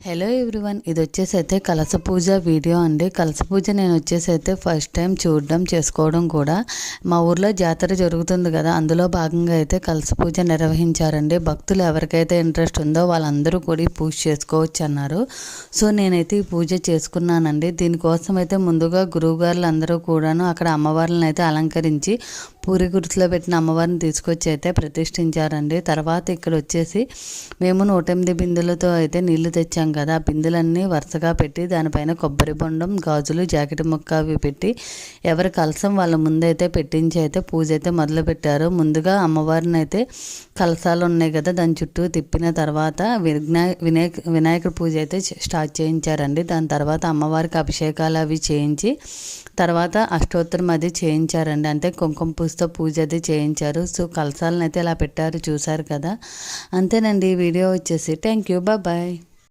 Hello everyone, ఇది వచ్చేసి అయితే కలశ పూజ వీడియో అండి. కలశ పూజ నేను వచ్చేసి అయితే ఫస్ట్ టైం చూడడం చేసుకోవడం కూడా. మా ఊర్లో జాతర జరుగుతుంది కదా, అందులో భాగంగా అయితే కలశ పూజ నిర్వహించారండి. భక్తులు ఎవరికైతే ఇంట్రెస్ట్ ఉందో వాళ్ళందరూ కూడా ఈ పూజ చేసుకోవచ్చు అన్నారు. సో నేనైతే ఈ పూజ చేసుకున్నానండి. దీనికోసం అయితే ముందుగా గురువుగారులు అందరూ కూడాను అక్కడ అమ్మవార్లను అయితే అలంకరించి పూరి గుర్తులో పెట్టిన అమ్మవారిని తీసుకొచ్చి అయితే ప్రతిష్ఠించారండి. తర్వాత ఇక్కడ వచ్చేసి మేము 108 బిందెలతో అయితే నీళ్లు తెచ్చాం కదా, ఆ బిందెలన్నీ వరుసగా పెట్టి దానిపైన కొబ్బరి బొండం, గాజులు, జాకెట్ ముక్క అవి పెట్టి ఎవరి కలసం వాళ్ళ ముందైతే పెట్టించి అయితే పూజ అయితే మొదలు పెట్టారు. ముందుగా అమ్మవారిని అయితే కలసాలు ఉన్నాయి కదా దాని చుట్టూ తిప్పిన తర్వాత వినాయకుడి పూజ అయితే స్టార్ట్ చేయించారండి. దాని తర్వాత అమ్మవారికి అభిషేకాలు అవి చేయించి తర్వాత అష్టోత్తరం అది చేయించారండి. అంటే కుంకుమ పూజతో పూజ అది చేయించారు. సో కలసాలను అయితే ఇలా పెట్టారు, చూసారు కదా. అంతేనండి ఈ వీడియో వచ్చేసి. Thank you, bye.